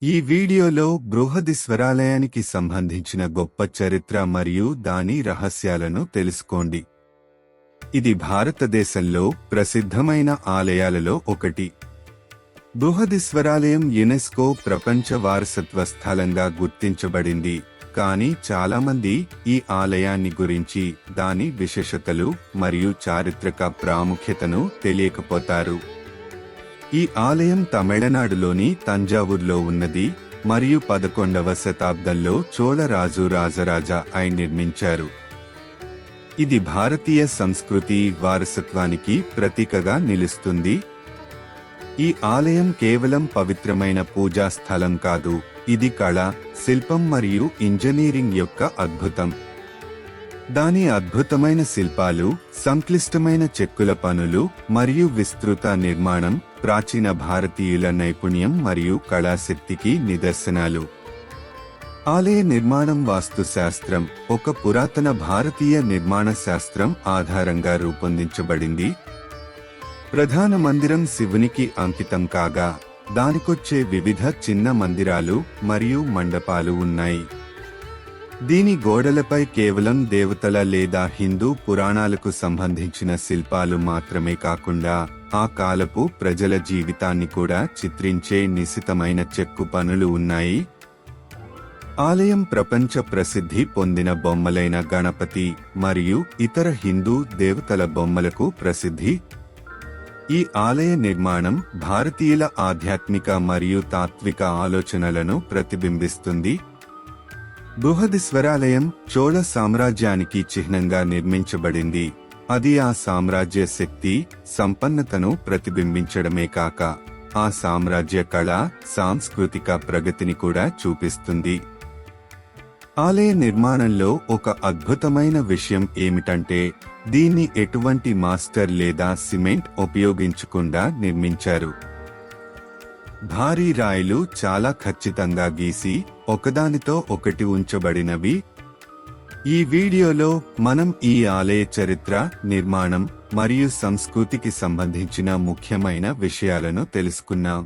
ఈ వీడియోలో బృహదీశ్వరాలయానికి సంబంధించిన గొప్ప చరిత్ర మరియు దాని రహస్యాలను తెలుసుకోండి. ఇది భారతదేశంలో ప్రసిద్ధమైన ఆలయాలలో ఒకటి. బృహదీశ్వరాలయం యునెస్కో ప్రపంచ వారసత్వ స్థలంగా గుర్తించబడింది. కానీ చాలామంది ఈ ఆలయాన్ని గురించి, దాని విశేషతలు మరియు చారిత్రక ప్రాముఖ్యతను తెలియకపోతారు. ఈ ఆలయం తమిళనాడులోని తంజావూర్లో ఉన్నది మరియు 11వ శతాబ్దంలో చోళ రాజు రాజరాజ ఐ నిర్మించారు. ఇది భారతీయ సంస్కృతి వారసత్వానికి ప్రతీకగా నిలుస్తుంది. ఈ ఆలయం కేవలం పవిత్రమైన పూజా స్థలం కాదు, ఇది కళ, శిల్పం మరియు ఇంజనీరింగ్ యొక్క అద్భుతం. దాని అద్భుతమైన శిల్పాలు, సంక్లిష్టమైన చెక్కుల పనులు మరియు విస్తృత నిర్మాణం ప్రాచీన భారతీయుల నైపుణ్యం మరియు కళాశక్తికి నిదర్శనాలు. ఆలయ నిర్మాణం వాస్తుశాస్త్రం ఒక పురాతన భారతీయ నిర్మాణ శాస్త్రం ఆధారంగా రూపొందించబడింది. ప్రధాన మందిరం శివునికి అంకితం కాగా, దానికొచ్చే వివిధ చిన్న మందిరాలు మరియు మండపాలు ఉన్నాయి. దీని గోడలపై కేవలం దేవతల లేదా హిందూ పురాణాలకు సంబంధించిన శిల్పాలు మాత్రమే కాకుండా, ఆ కాలపు ప్రజల జీవితాన్ని కూడా చిత్రించే నిశితమైన చెక్కు పనులు ఉన్నాయి. ఆలయం ప్రపంచ ప్రసిద్ధి పొందిన బొమ్మలైన గణపతి మరియు ఇతర హిందూ దేవతల బొమ్మలకు ప్రసిద్ధి. ఈ ఆలయ నిర్మాణం భారతీయుల ఆధ్యాత్మిక మరియు తాత్విక ఆలోచనలను ప్రతిబింబిస్తుంది. బృహదీశ్వరాలయం చోళ సామ్రాజ్యానికి చిహ్నంగా నిర్మించబడింది. అది ఆ సామ్రాజ్య శక్తి, సంపన్నతను ప్రతిబింబించడమే కాక, ఆ సామ్రాజ్య కళ, సాంస్కృతిక ప్రగతిని కూడా చూపిస్తుంది. ఆలయ నిర్మాణంలో ఒక అద్భుతమైన విషయం ఏమిటంటే, దీన్ని ఎటువంటి మాస్టర్ లేదా సిమెంట్ ఉపయోగించకుండా నిర్మించారు. భారీ రాయిలు చాలా ఖచ్చితంగా గీసి, ఒకదానితో ఒకటి ఉంచబడినవి. ఈ వీడియోలో మనం ఈ ఆలయ చరిత్ర, నిర్మాణం మరియు సంస్కృతికి సంబంధించిన ముఖ్యమైన విషయాలను తెలుసుకున్నాం.